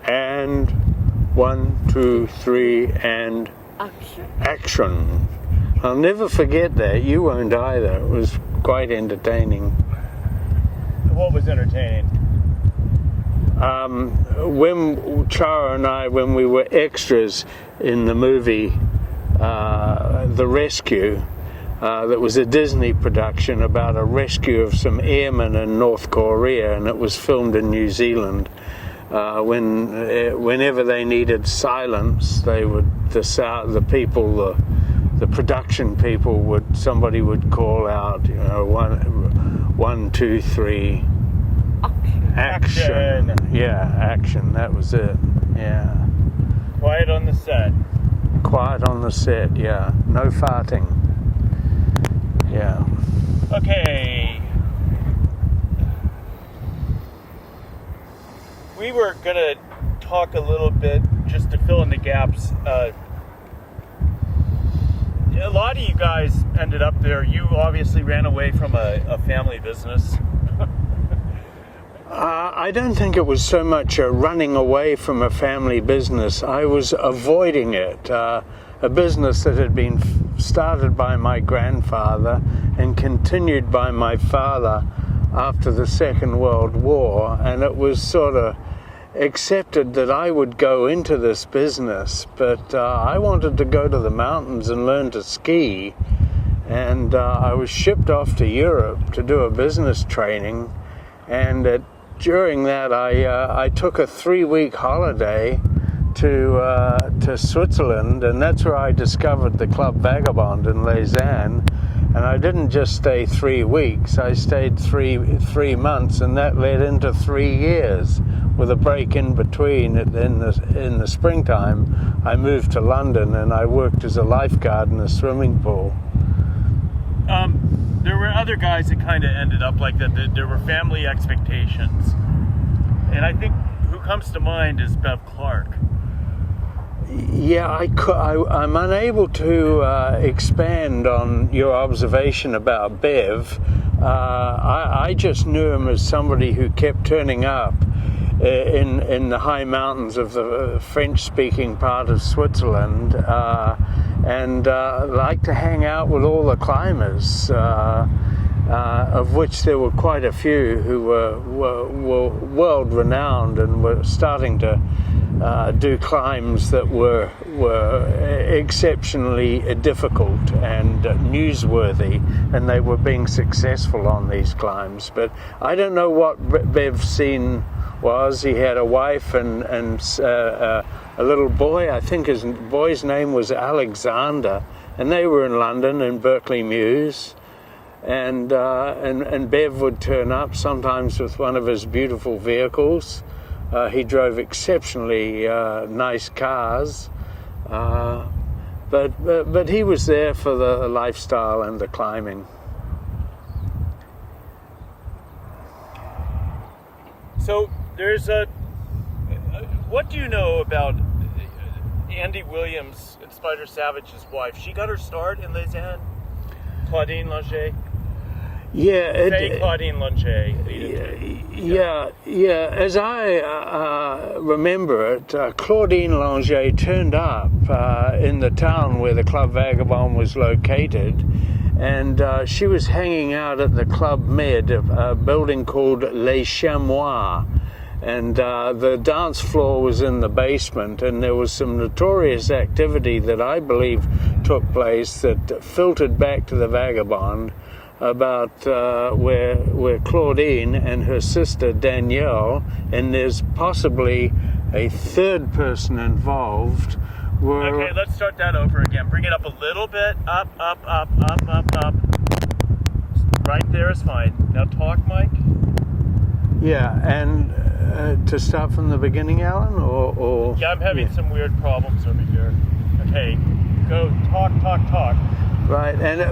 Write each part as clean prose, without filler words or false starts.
And 1, 2, 3, and action. I'll never forget that. You won't either. It was quite entertaining. What was entertaining? When Chara and I, when we were extras in the movie The Rescue, that was a Disney production about a rescue of some airmen in North Korea, and it was filmed in New Zealand. Whenever they needed silence, they would the production people somebody would call out, 1, 2, 3, action. Yeah, action. That was it. Yeah. Quiet on the set. Quiet on the set. Yeah. No farting. Yeah. Okay. We were gonna talk a little bit just to fill in the gaps. A lot of you guys ended up there. You obviously ran away from a family business. I don't think it was so much running away from a family business. I was avoiding it. A business that had been started by my grandfather and continued by my father after the Second World War, and it was sort of accepted that I would go into this business, but I wanted to go to the mountains and learn to ski, and I was shipped off to Europe to do a business training, and during that I took a 3-week holiday to Switzerland, and that's where I discovered the Club Vagabond in Lausanne. And I didn't just stay 3 weeks, I stayed three months, and that led into 3 years with a break in between. In the springtime, I moved to London and I worked as a lifeguard in a swimming pool. There were other guys that kind of ended up like that. There were family expectations. And I think who comes to mind is Bev Clark. Yeah, I'm unable to expand on your observation about Bev. I just knew him as somebody who kept turning up in the high mountains of the French-speaking part of Switzerland, and liked to hang out with all the climbers, of which there were quite a few who were world-renowned and were starting to do climbs that were exceptionally difficult and newsworthy, and they were being successful on these climbs. But I don't know what Bev's scene was. He had a wife and a little boy. I think his boy's name was Alexander, and they were in London in Berkeley Mews. And Bev would turn up sometimes with one of his beautiful vehicles. He drove exceptionally nice cars, but he was there for the lifestyle and the climbing. So there's what do you know about Andy Williams and Spider Savage's wife? She got her start in Lausanne, Claudine Langer. Yeah, Claudine Langer. Yeah. As I remember it, Claudine Langer turned up in the town where the Club Vagabond was located, and she was hanging out at the Club Med, a building called Les Chamois, and the dance floor was in the basement, and there was some notorious activity that I believe took place that filtered back to the Vagabond about where Claudine and her sister Danielle, and there's possibly a third person involved, were... Okay, let's start that over again. Bring it up a little bit. Up. Right there is fine. Now talk, Mike. Yeah, and to start from the beginning, Alan, or... Yeah, I'm having some weird problems over here. Okay, go talk. Right, and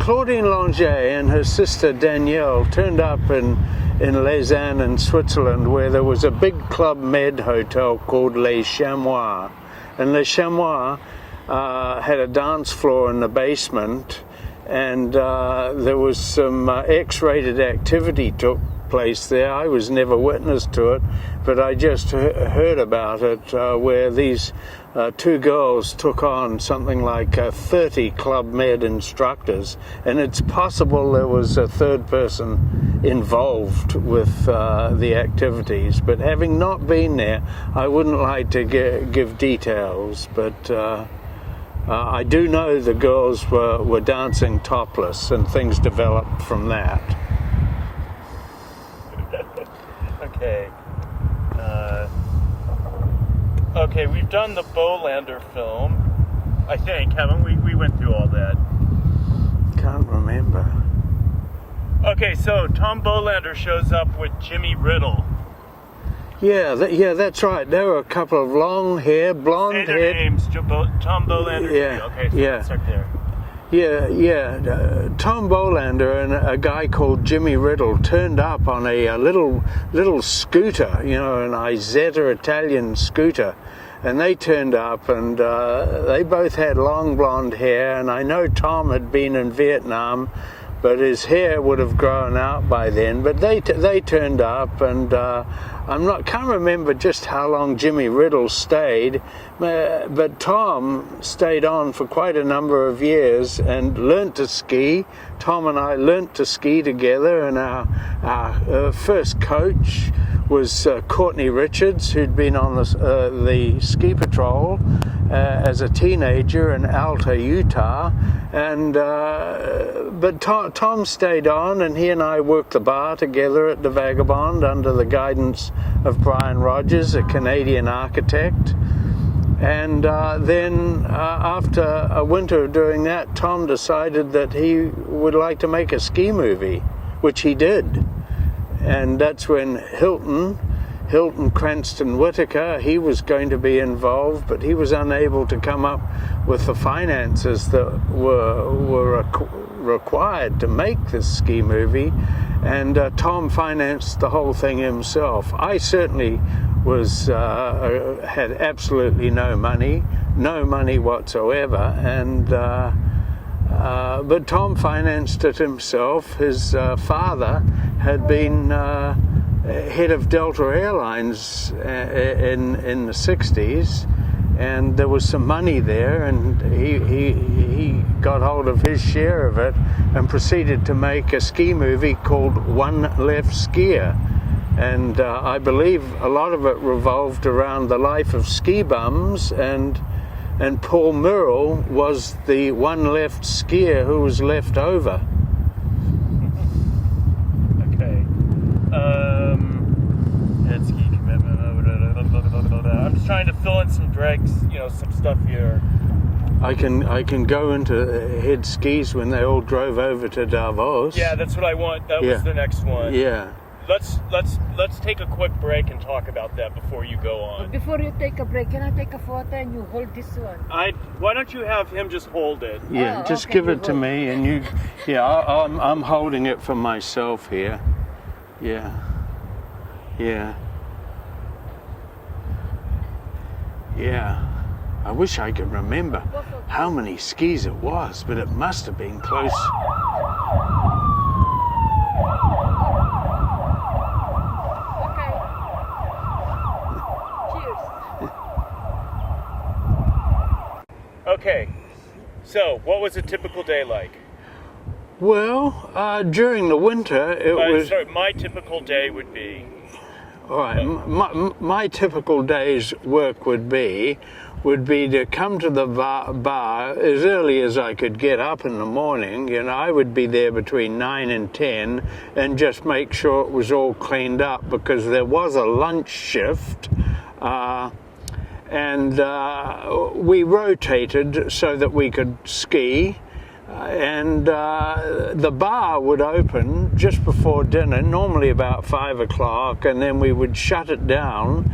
Claudine Langer and her sister Danielle turned up in Lausanne in Switzerland, where there was a big Club Med hotel called Les Chamois. And Les Chamois had a dance floor in the basement, and there was some X-rated activity place there. I was never witness to it, but I just heard about it, where these two girls took on something like 30 Club Med instructors, and it's possible there was a third person involved with the activities. But having not been there, I wouldn't like to give details, but I do know the girls were dancing topless, and things developed from that. Okay. Okay, we've done the Bolander film, I think, haven't we? We went through all that. Can't remember. Okay, so Tom Bolander shows up with Jimmy Riddle. Yeah, that's right. There were a couple of long hair, blonde hair. Say their names, Tom Bolander. Yeah, Okay, so yeah. let's start there. Tom Bolander and a guy called Jimmy Riddle turned up on a little scooter, an Isetta Italian scooter, and they turned up, and they both had long blonde hair, and I know Tom had been in Vietnam, but his hair would have grown out by then. But they turned up, and can't remember just how long Jimmy Riddle stayed, but Tom stayed on for quite a number of years and learnt to ski. Tom and I learnt to ski together, and our first coach was Courtney Richards, who'd been on the ski patrol as a teenager in Alta, Utah, and but Tom stayed on, and he and I worked the bar together at the Vagabond under the guidance of Brian Rogers, a Canadian architect. And then after a winter of doing that, Tom decided that he would like to make a ski movie, which he did. And that's when Hilton Cranston Whitaker, he was going to be involved, but he was unable to come up with the finances that were required to make this ski movie, and Tom financed the whole thing himself. I certainly had absolutely no money whatsoever, and but Tom financed it himself. His father had been head of Delta Airlines in the 60s, and there was some money there, and he got hold of his share of it and proceeded to make a ski movie called One Left Skier. And I believe a lot of it revolved around the life of ski bums, and Paul Murrell was the one left skier who was left over. Okay. Head ski commitment. I'm just trying to fill in some dregs, some stuff here. I can go into head skis when they all drove over to Davos. Yeah, that's what I want. That was the next one. Yeah. Let's take a quick break and talk about that before you go on. Before you take a break, can I take a photo and you hold this one? Why don't you have him just hold it? Yeah, just okay, give it to me, and you. Yeah, I'm holding it for myself here. Yeah. I wish I could remember how many skis it was, but it must have been close. Okay. Cheers. Okay, so what was a typical day like? Well, during the winter, My typical day would be. All right, my typical day's work would be to come to the bar as early as I could get up in the morning. I would be there between 9 and 10 and just make sure it was all cleaned up, because there was a lunch shift, and we rotated so that we could ski. And the bar would open just before dinner, normally about 5 o'clock, and then we would shut it down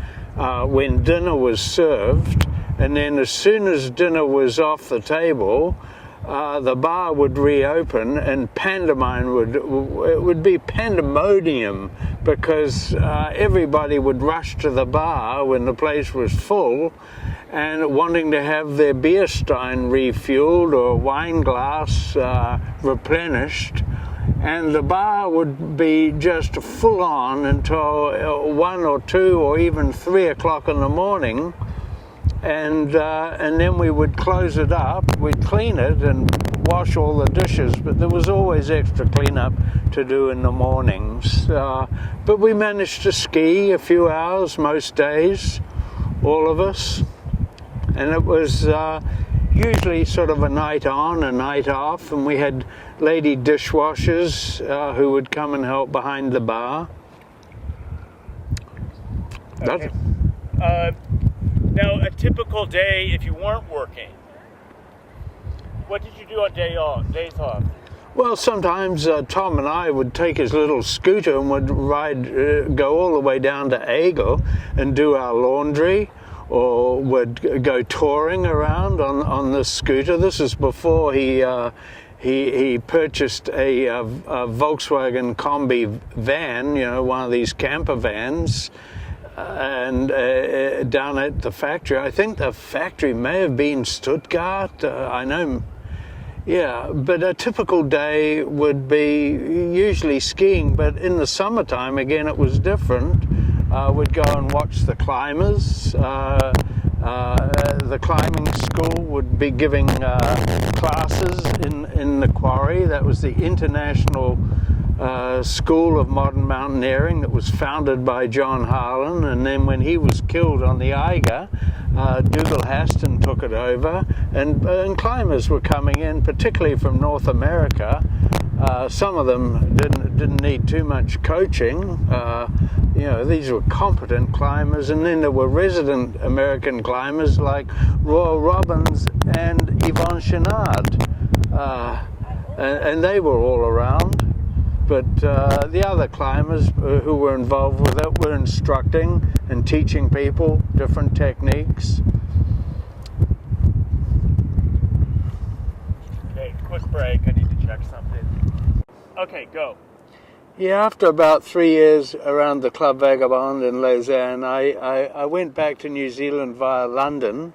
when dinner was served. And then as soon as dinner was off the table, the bar would reopen, and it would be pandemonium, because everybody would rush to the bar when the place was full, and wanting to have their beer stein refueled or wine glass replenished. and the bar would be just full on until 1 or 2 or even 3 o'clock in the morning, and then we would close it up. We'd clean it and wash all the dishes, but there was always extra cleanup to do in the mornings. But we managed to ski a few hours most days, all of us, and it was usually sort of a night on, a night off, and we had lady dishwashers who would come and help behind the bar. Okay. Now, a typical day, if you weren't working, what did you do on days off? Well, sometimes Tom and I would take his little scooter and would go all the way down to Aigle and do our laundry, or would go touring around on the scooter. This is before he purchased a Volkswagen Combi van, you know, one of these camper vans, and down at the factory. I think the factory may have been Stuttgart. I know. Yeah, but a typical day would be usually skiing, but in the summertime, again, it was different. We'd go and watch the climbers. The climbing school would be giving classes in the quarry. That was the International School of Modern Mountaineering that was founded by John Harlan, and then when he was killed on the Eiger, Dougal Haston took it over, and climbers were coming in, particularly from North America. Some of them didn't need too much coaching. You know, these were competent climbers, and then there were resident American climbers like Royal Robbins and Yvonne Chenard, and they were all around. But the other climbers who were involved with it were instructing and teaching people different techniques. Okay, quick break. I need to check something. Okay, go. Yeah, after about 3 years around the Club Vagabond in Lausanne, I went back to New Zealand via London.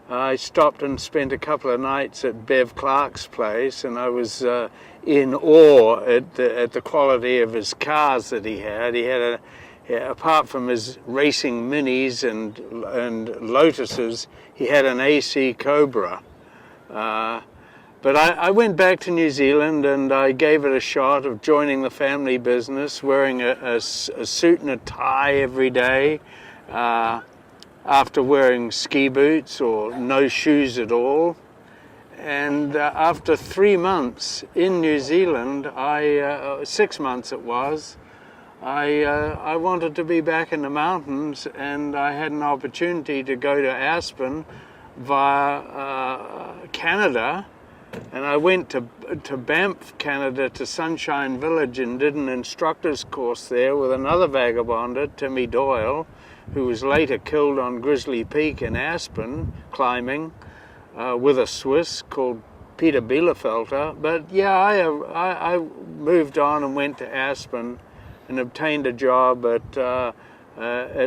I stopped and spent a couple of nights at Bev Clark's place, and I was in awe at the quality of his cars that he had. He had apart from his racing Minis and Lotuses, he had an AC Cobra. But I went back to New Zealand and I gave it a shot of joining the family business, wearing a suit and a tie every day, after wearing ski boots or no shoes at all. And after 3 months in New Zealand, 6 months it was, I wanted to be back in the mountains, and I had an opportunity to go to Aspen via Canada. And I went to Banff, Canada, to Sunshine Village, and did an instructor's course there with another vagabonder, Timmy Doyle, who was later killed on Grizzly Peak in Aspen, climbing, with a Swiss called Peter Bielefelter. But yeah, I moved on and went to Aspen and obtained a job at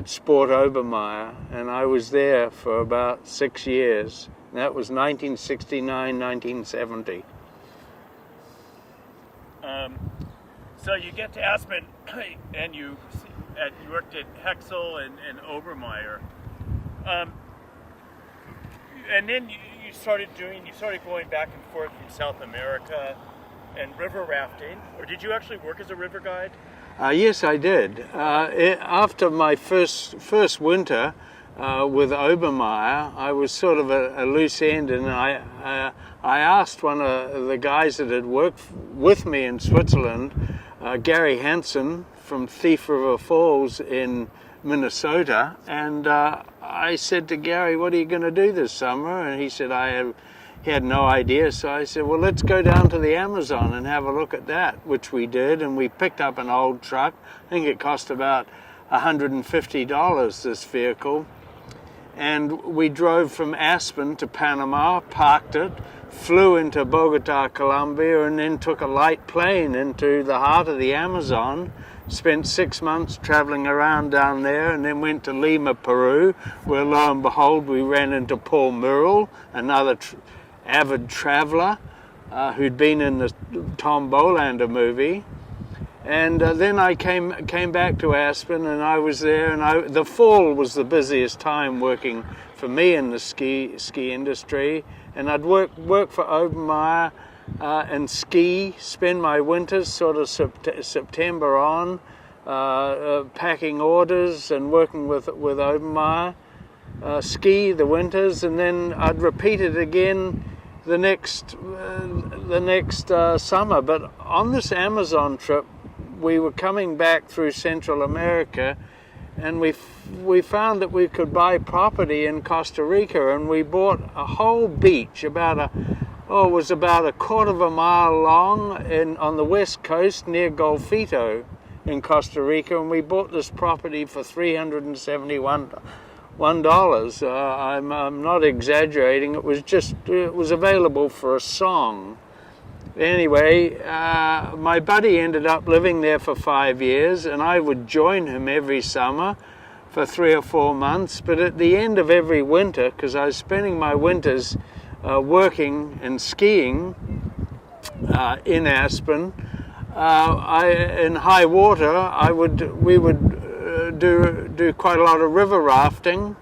Sport Obermeyer, and I was there for about 6 years. That was 1969, 1970. So you get to Aspen, and you worked at Hexel and Obermeyer, and then you started going back and forth from South America and river rafting. Or did you actually work as a river guide? Yes, I did. After my first winter with Obermeyer, I was sort of a loose end, and I asked one of the guys that had worked with me in Switzerland, Gary Hansen from Thief River Falls in Minnesota, and I said to Gary, "What are you going to do this summer?" And he said he had no idea. So I said, "Well, let's go down to the Amazon and have a look at that," which we did, and we picked up an old truck. I think it cost about $150, this vehicle. And we drove from Aspen to Panama, parked it, flew into Bogota, Colombia, and then took a light plane into the heart of the Amazon. Spent 6 months traveling around down there, and then went to Lima, Peru, where lo and behold we ran into Paul Murrell, another avid traveler, who'd been in the Tom Bolander movie. And then I came back to Aspen, and I was there. And the fall was the busiest time working for me in the ski industry. And I'd work for Obermeyer and ski, spend my winters sort of September on, packing orders and working with Obermeyer, ski the winters, and then I'd repeat it again the next summer. But on this Amazon trip, we were coming back through Central America, and we found that we could buy property in Costa Rica, and we bought a whole beach it was about a quarter of a mile long on the west coast near Golfito in Costa Rica, and we bought this property for $371. I'm not exaggerating. It was available for a song. Anyway, my buddy ended up living there for 5 years, and I would join him every summer for 3 or 4 months. But at the end of every winter, because I was spending my winters working and skiing in Aspen, in high water, we would do quite a lot of river rafting,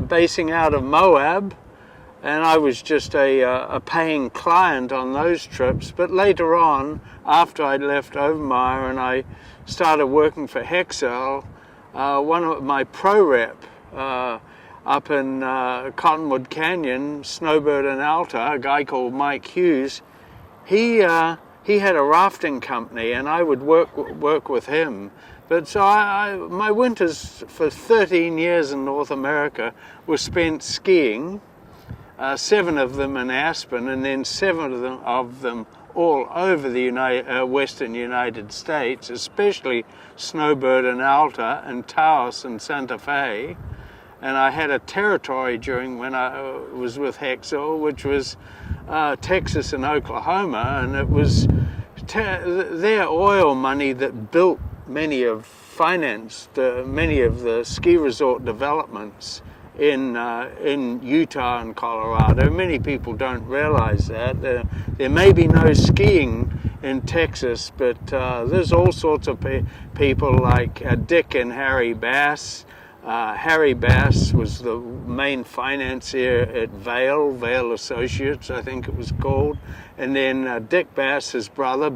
basing out of Moab. And I was just a paying client on those trips. But later on, after I'd left Obermeyer and I started working for Hexel, one of my pro rep up in Cottonwood Canyon, Snowbird and Alta, a guy called Mike Hughes, he had a rafting company, and I would work with him. But so my winters for 13 years in North America were spent skiing. 7 of them in Aspen, and then 7 of them all over the western United States, especially Snowbird and Alta and Taos and Santa Fe. And I had a territory when I was with Hexel, which was Texas and Oklahoma, and it was their oil money that financed many of the ski resort developments in Utah and Colorado. Many people don't realize that. There may be no skiing in Texas, but there's all sorts of people like Dick and Harry Bass. Harry Bass was the main financier at Vail Associates, I think it was called. And then Dick Bass, his brother,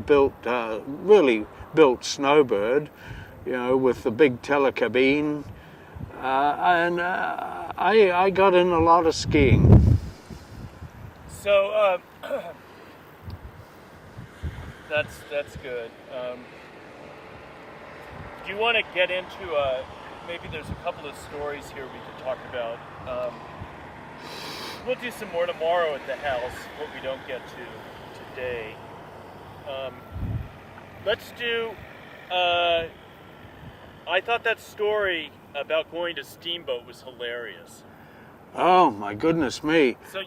really built Snowbird, with the big telecabine. And I got in a lot of skiing. So that's good. Do you want to get into maybe there's a couple of stories here we could talk about. We'll do some more tomorrow at the house, what we don't get to today. Let's do, I thought that story about going to Steamboat was hilarious. Oh my goodness me. So,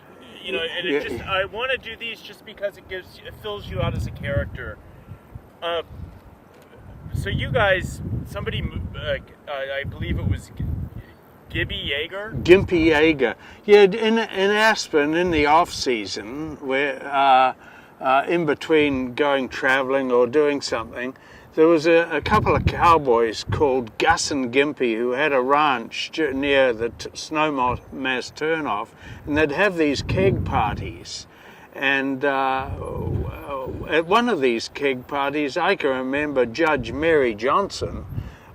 and I want to do these just because it fills you out as a character. So you guys, somebody, I believe it was Gimpy Yeager? Yeah, in Aspen, in the off season, where in between going traveling or doing something, there was a couple of cowboys called Gus and Gimpy who had a ranch near the Snowmass turnoff, and they'd have these keg parties. And at one of these keg parties, I can remember Judge Mary Johnson,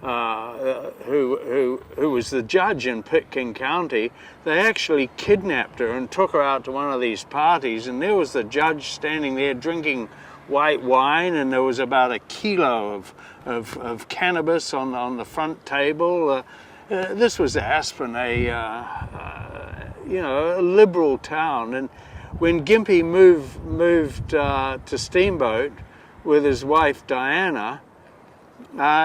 who was the judge in Pitkin County. They actually kidnapped her and took her out to one of these parties, and there was the judge standing there drinking white wine, and there was about a kilo of cannabis on the front table. This was Aspen, a liberal town, and when Gimpy moved to Steamboat with his wife Diana,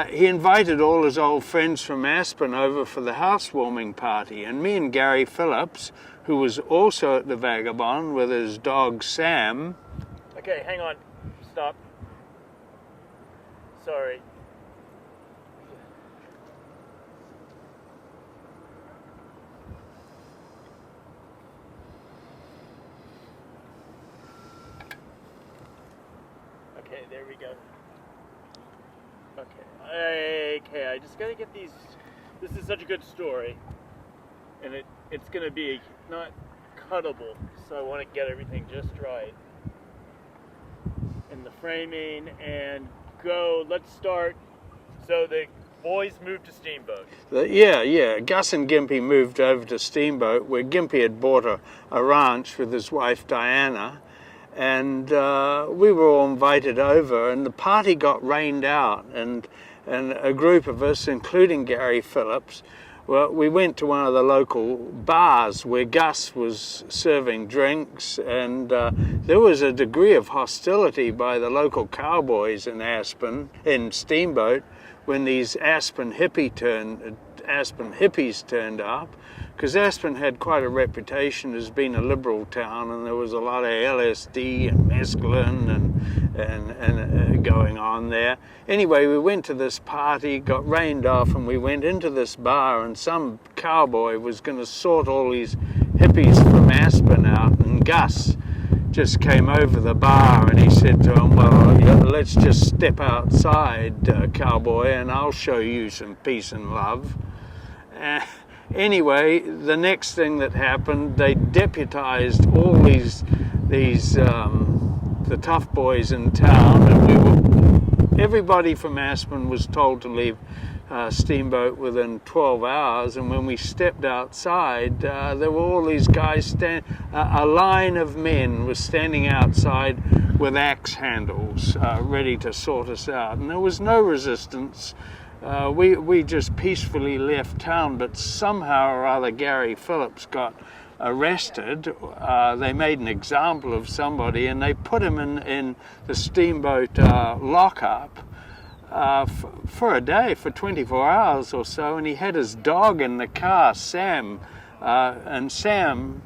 he invited all his old friends from Aspen over for the housewarming party, and me and Gary Phillips, who was also at the Vagabond with his dog Sam. Okay, hang on. Stop. Sorry. Okay, there we go. Okay, I just gotta get these. This is such a good story, and it's gonna be not cuttable, so I want to get everything just right. And the framing and go. Let's start. So the boys moved to Steamboat. Yeah. Gus and Gimpy moved over to Steamboat, where Gimpy had bought a ranch with his wife Diana, and we were all invited over, and the party got rained out, and a group of us, including Gary Phillips, well, we went to one of the local bars where Gus was serving drinks, and there was a degree of hostility by the local cowboys in Steamboat, when these Aspen hippies turned up, because Aspen had quite a reputation as being a liberal town, and there was a lot of LSD and mescaline and going on there. Anyway, we went to this party, got rained off, and we went into this bar, and some cowboy was going to sort all these hippies from Aspen out, and Gus just came over the bar and he said to him, well, yeah, let's just step outside, cowboy, and I'll show you some peace and love. Anyway, the next thing that happened, they deputized all the tough boys in town, and everybody from Aspen was told to leave Steamboat within 12 hours, and when we stepped outside, there were all these guys, a line of men was standing outside with axe handles, ready to sort us out, and there was no resistance. We just peacefully left town, but somehow or other Gary Phillips got arrested. They made an example of somebody, and they put him in the Steamboat lockup for a day, for 24 hours or so, and he had his dog in the car, Sam, and Sam,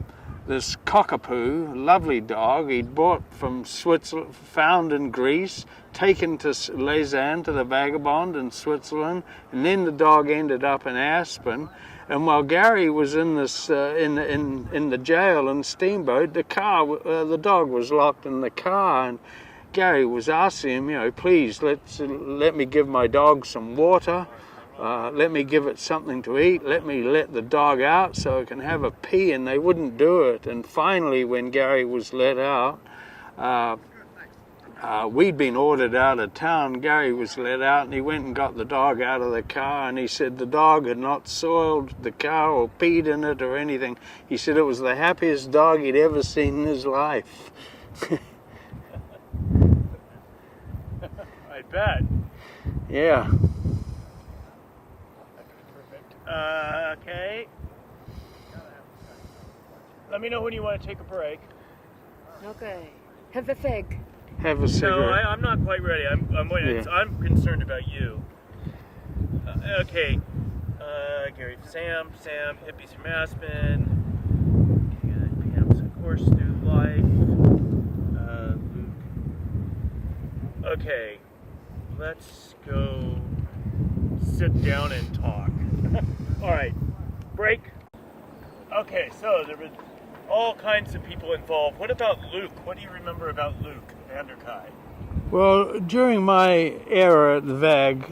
this cockapoo, lovely dog, he'd bought from Switzerland, found in Greece, taken to Lausanne, to the Vagabond in Switzerland, and then the dog ended up in Aspen. And while Gary was in this in the jail in Steamboat, the dog was locked in the car, and Gary was asking him, please let me give my dog some water, let me give it something to eat, let me let the dog out so it can have a pee, and they wouldn't do it. And finally, when Gary was let out, we'd been ordered out of town. Gary was let out, and he went and got the dog out of the car, and he said the dog had not soiled the car or peed in it or anything. He said it was the happiest dog he'd ever seen in his life. I bet. Yeah. Okay. Let me know when you want to take a break. Okay. Have a fig. Have a cigarette. No, I'm not quite ready. I'm waiting. Yeah. I'm concerned about you. Okay. Gary, Sam, hippies from Aspen. Pam's course through life. Luke. Okay. Let's go sit down and talk. All right. Break. Okay, so there were all kinds of people involved. What about Luke? What do you remember about Luke Vanderkai? Well, during my era at the VAG,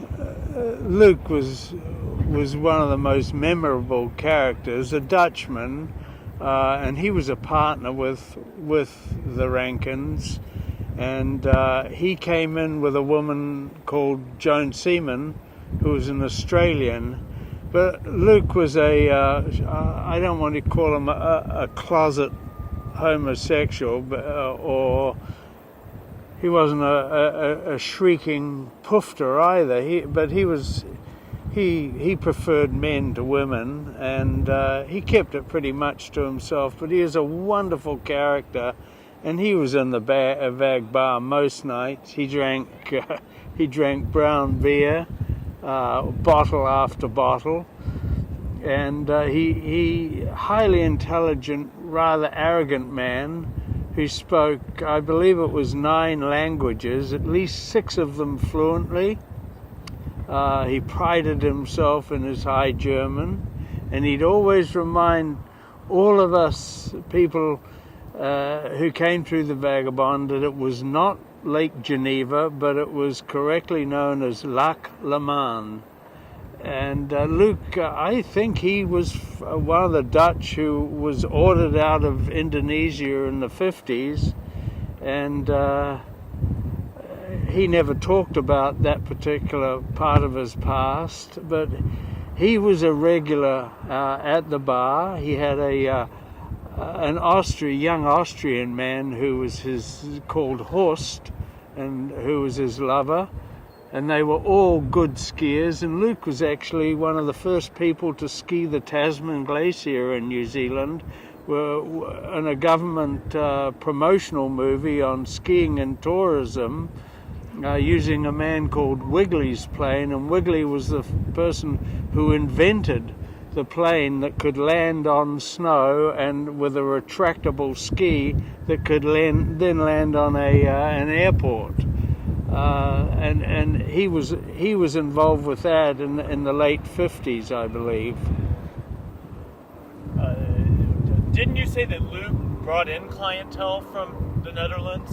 Luke was one of the most memorable characters, a Dutchman, and he was a partner with the Rankins, and he came in with a woman called Joan Seaman, who was an Australian. But Luke was I don't want to call him a closet homosexual, or he wasn't a shrieking poofter either. He preferred men to women, and he kept it pretty much to himself. But he is a wonderful character, and he was in the VAG bar most nights. He drank brown beer, bottle after bottle, and he highly intelligent, rather arrogant man who spoke, I believe it was 9 languages, at least 6 of them fluently. He prided himself in his high German, and he'd always remind all of us people who came through the Vagabond that it was not Lake Geneva, but it was correctly known as Lac Le Mans. And Luke, I think he was one of the Dutch who was ordered out of Indonesia in the 50s, and he never talked about that particular part of his past, but he was a regular at the bar. He had an young Austrian man who was called Horst, and who was his lover, and they were all good skiers. And Luke was actually one of the first people to ski the Tasman Glacier in New Zealand, in a government promotional movie on skiing and tourism, using a man called Wiggly's plane. And Wiggly was the person who invented the plane that could land on snow and with a retractable ski that could then land on an airport. And he was involved with that in the late 50s, I believe. Didn't you say that Luke brought in clientele from the Netherlands?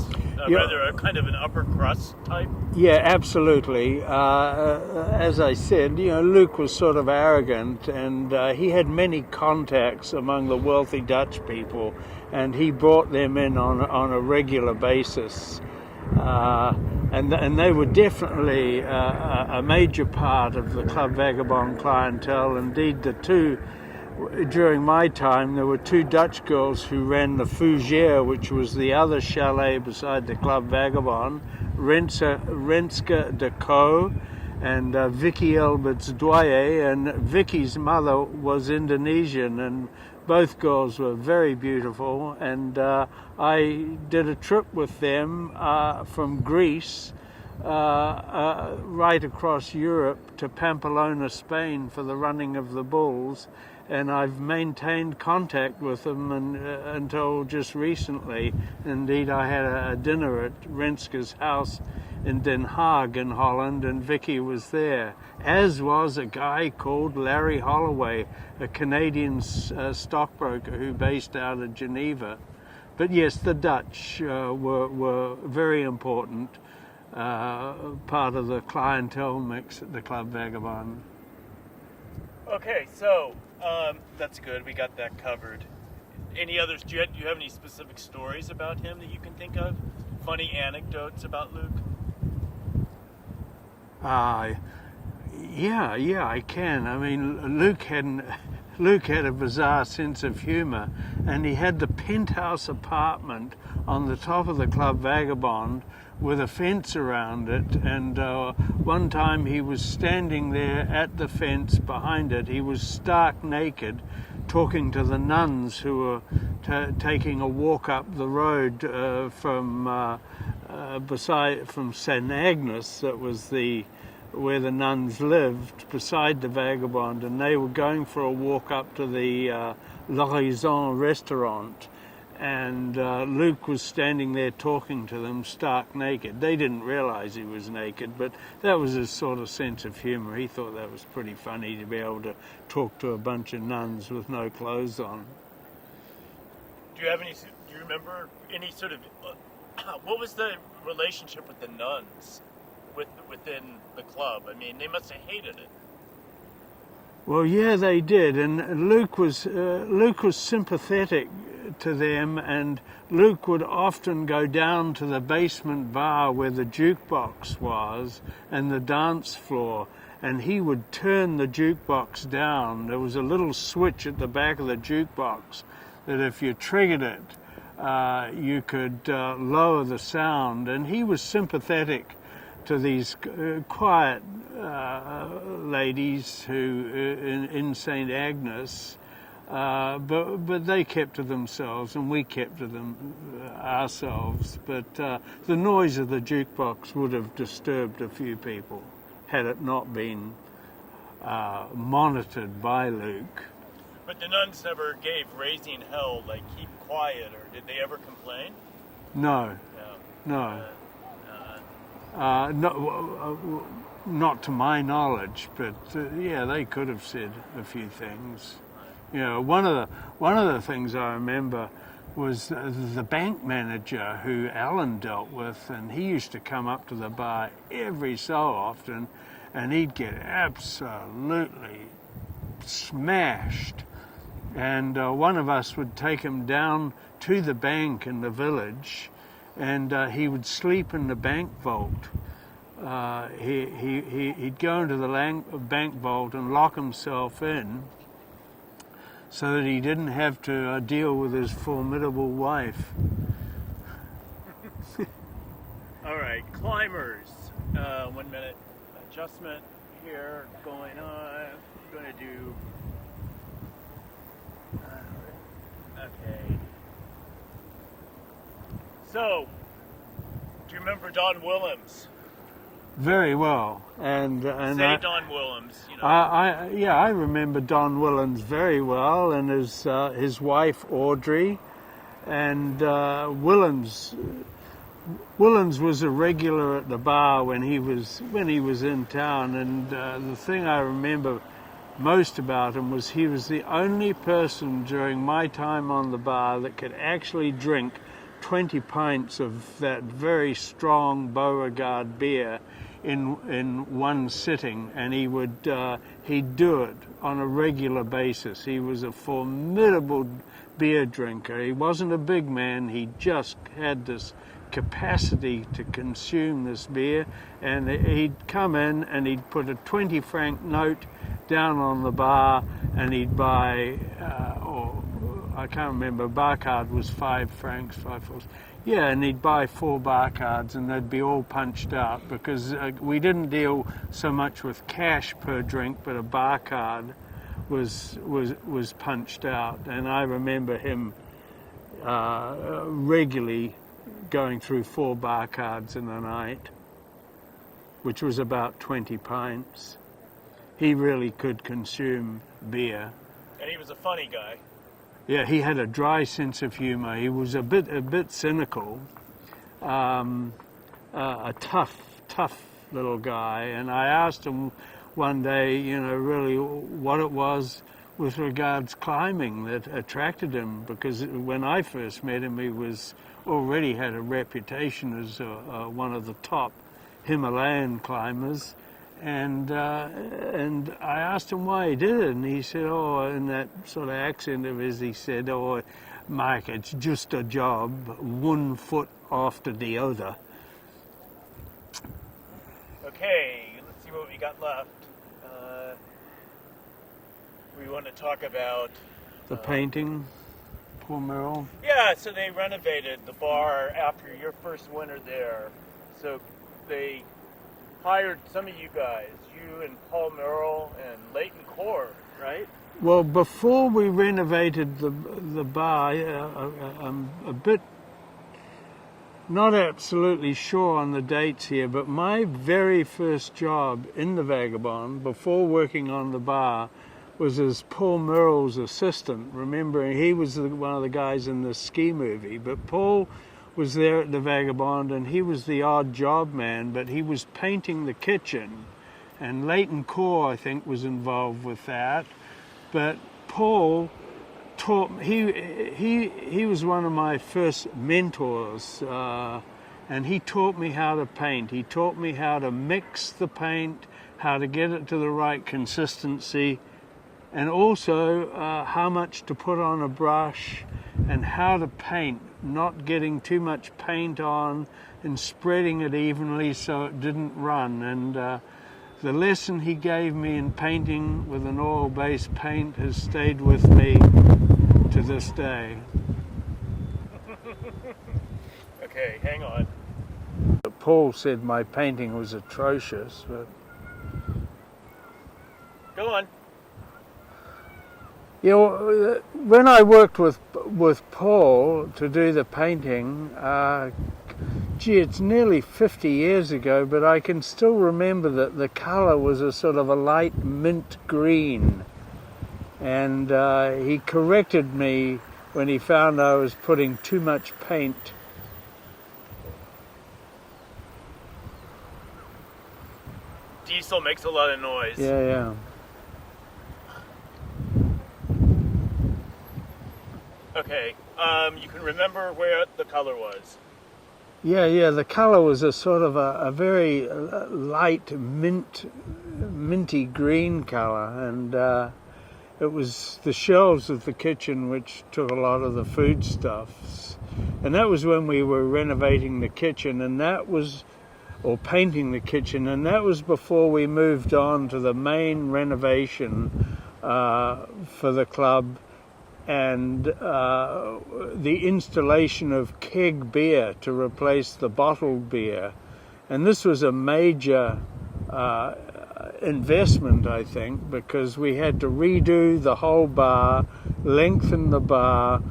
Yeah. Rather a kind of an upper crust type? Yeah, absolutely. As I said, Luke was sort of arrogant, and he had many contacts among the wealthy Dutch people, and he brought them in on a regular basis. And they were definitely a major part of the Club Vagabond clientele. Indeed, during my time, there were two Dutch girls who ran the Fougère, which was the other chalet beside the Club Vagabond, Renske de Co and Vicky Elberts Dwyer. And Vicky's mother was Indonesian, and both girls were very beautiful. And I did a trip with them from Greece right across Europe to Pamplona, Spain, for the running of the bulls. And I've maintained contact with them until just recently. Indeed, I had a dinner at Renske's house in Den Haag in Holland, and Vicky was there, as was a guy called Larry Holloway, a Canadian stockbroker who based out of Geneva. But yes, the Dutch were very important part of the clientele mix at the Club Vagabond. Okay, so that's good. We got that covered. Any others? Do you have any specific stories about him that you can think of? Funny anecdotes about Luke? Yeah, I can. I mean, Luke had a bizarre sense of humor, and he had the penthouse apartment on the top of the Club Vagabond with a fence around it. And one time he was standing there at the fence behind it. He was stark naked, talking to the nuns who were taking a walk up the road from St. Agnes. That was where the nuns lived, beside the Vagabond, and they were going for a walk up to the L'Horizon restaurant, and Luke was standing there talking to them stark naked. They didn't realize he was naked, but that was his sort of sense of humor. He thought that was pretty funny to be able to talk to a bunch of nuns with no clothes on. Do you remember any sort of what was the relationship with the nuns within the club? I mean, they must have hated it. Well, yeah, they did, and Luke was sympathetic to them, and Luke would often go down to the basement bar where the jukebox was and the dance floor, and he would turn the jukebox down. There was a little switch at the back of the jukebox that if you triggered it, you could lower the sound, and he was sympathetic to these quiet ladies who in St. Agnes, but they kept to themselves and we kept to them ourselves. But the noise of the jukebox would have disturbed a few people had it not been monitored by Luke. But the nuns never gave raising hell, like keep quiet, or did they ever complain? No. Not to my knowledge, but yeah, they could have said a few things. You know, one of the things I remember was the bank manager who Alan dealt with, and he used to come up to the bar every so often, and he'd get absolutely smashed. And one of us would take him down to the bank in the village, and he would sleep in the bank vault. He'd go into the bank vault and lock himself in so that he didn't have to deal with his formidable wife. All right, climbers. 1 minute adjustment here going on. I'm going to do. Okay. So, do you remember Don Willems? Very well, and Say Don Willems. You know. I remember Don Willems very well, and his wife Audrey, and Willems was a regular at the bar when he was in town, and the thing I remember most about him was he was the only person during my time on the bar that could actually drink 20 pints of that very strong Beauregard beer in one sitting, and he'd do it on a regular basis. He was a formidable beer drinker. He wasn't a big man, he just had this capacity to consume this beer, and he'd come in and he'd put a 20 franc note down on the bar, and he'd buy, I can't remember, bar card was 5 francs, 5 francs. Yeah, and he'd buy 4 bar cards, and they'd be all punched out, because we didn't deal so much with cash per drink, but a bar card was punched out. And I remember him regularly going through 4 bar cards in a night, which was about 20 pints. He really could consume beer. And he was a funny guy. Yeah, he had a dry sense of humour. He was a bit cynical, a tough little guy. And I asked him one day, really what it was with regards climbing that attracted him, because when I first met him, he was already had a reputation as one of the top Himalayan climbers. And I asked him why he did it, and he said, in that sort of accent of his, he said, Mike, it's just a job, one foot after the other. Okay, let's see what we got left. We want to talk about the painting, Paul Merrill. Yeah, so they renovated the bar after your first winter there. So they hired some of you guys, you and Paul Merrill and Leighton Core, right? Well, before we renovated the bar, I'm a bit not absolutely sure on the dates here, but my very first job in the Vagabond, before working on the bar, was as Paul Merrill's assistant. Remember, he was one of the guys in the ski movie, but Paul was there at the Vagabond, and he was the odd job man, but he was painting the kitchen, and Leighton Core, I think, was involved with that. But Paul taught he was one of my first mentors, and he taught me how to paint. He taught me how to mix the paint, how to get it to the right consistency, and also how much to put on a brush and how to paint, not getting too much paint on and spreading it evenly so it didn't run. And the lesson he gave me in painting with an oil-based paint has stayed with me to this day. Okay, hang on. Paul said my painting was atrocious, but... Go on. You know, when I worked with Paul to do the painting, it's nearly 50 years ago, but I can still remember that the colour was a sort of a light mint green. And he corrected me when he found I was putting too much paint. Diesel makes a lot of noise. Yeah. Okay. You can remember where the color was. Yeah. The colour was a sort of a very light minty green colour, and it was the shelves of the kitchen which took a lot of the foodstuffs. And that was when we were renovating the kitchen, or painting the kitchen, and that was before we moved on to the main renovation for the club, and the installation of keg beer to replace the bottled beer. And this was a major investment, I think, because we had to redo the whole bar, lengthen the bar,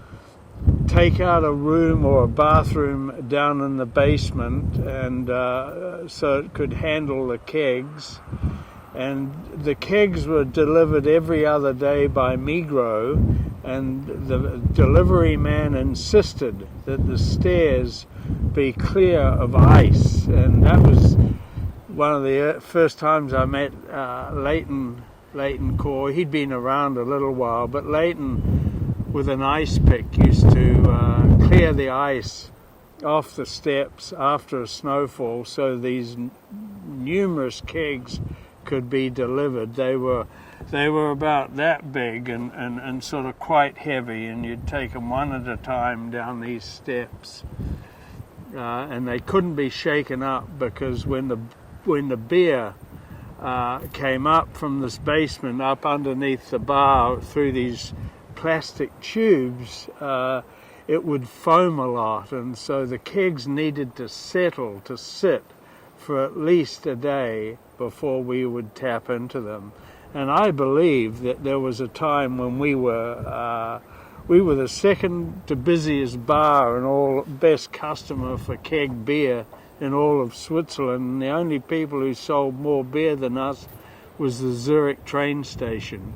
take out a room or a bathroom down in the basement, and so it could handle the kegs. And the kegs were delivered every other day by Migros, and the delivery man insisted that the stairs be clear of ice. And that was one of the first times I met Leighton Core. He'd been around a little while, but Leighton, with an ice pick, used to clear the ice off the steps after a snowfall, so these numerous kegs could be delivered. They were about that big and sort of quite heavy, and you'd take them one at a time down these steps, and they couldn't be shaken up, because when the beer came up from this basement up underneath the bar through these plastic tubes, it would foam a lot, and so the kegs needed to sit for at least a day before we would tap into them. And I believe that there was a time when we were the second to busiest bar and all best customer for keg beer in all of Switzerland. And the only people who sold more beer than us was the Zurich train station.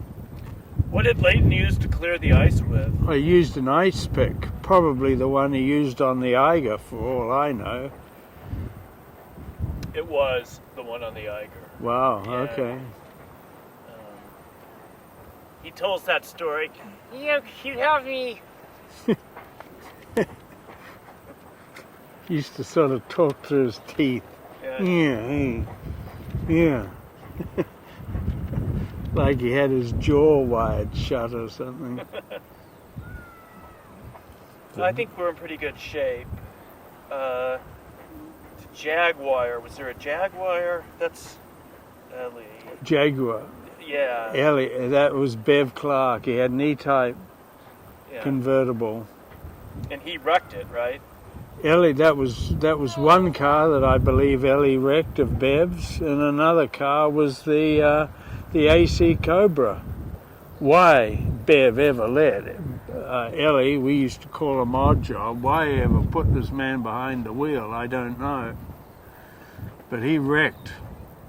What did Leighton use to clear the ice with? I used an ice pick, probably the one he used on the Eiger, for all I know. It was the one on the Eiger. Wow, Yeah. okay. He tells that story. You help me. He used to sort of talk through his teeth. Yeah. Like he had his jaw wired shut or something. I think we're in pretty good shape. The Jaguar. Was there a Jaguar? That's Ellie. Jaguar. Yeah. Ellie, that was Bev Clark. He had an E-type convertible. And he wrecked it, right? Ellie, that was one car that I believe Ellie wrecked of Bev's, and another car was the AC Cobra. Why Bev ever let Ellie, we used to call him odd job, why he ever put this man behind the wheel, I don't know. But he wrecked.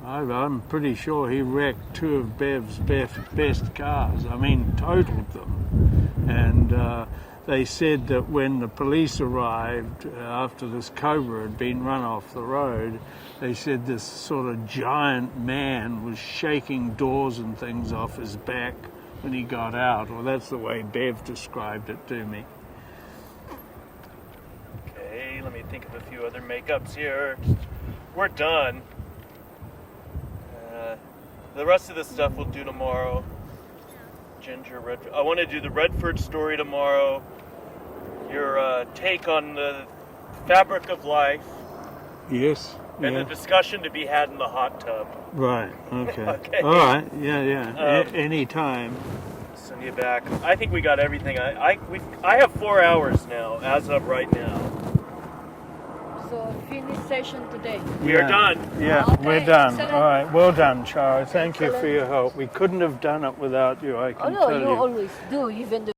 I'm pretty sure he wrecked two of Bev's best cars. I mean, totaled them. And they said that when the police arrived after this Cobra had been run off the road, they said this sort of giant man was shaking doors and things off his back when he got out. Well, that's the way Bev described it to me. Okay, let me think of a few other makeups here. We're done. The rest of the stuff we'll do tomorrow. Ginger, Redford. I want to do the Redford story tomorrow. Your take on the fabric of life. Yes. And the discussion to be had in the hot tub. Right, okay. Okay. All right, yeah. Any time. Send you back. I think we got everything. I have 4 hours now, as of right now. So finish session today. We are done. Yeah, Okay, we're done. excellent. All right, well done, Charles. Thank you for Excellent. your help. We couldn't have done it without you, I Oh can no, tell you always do, even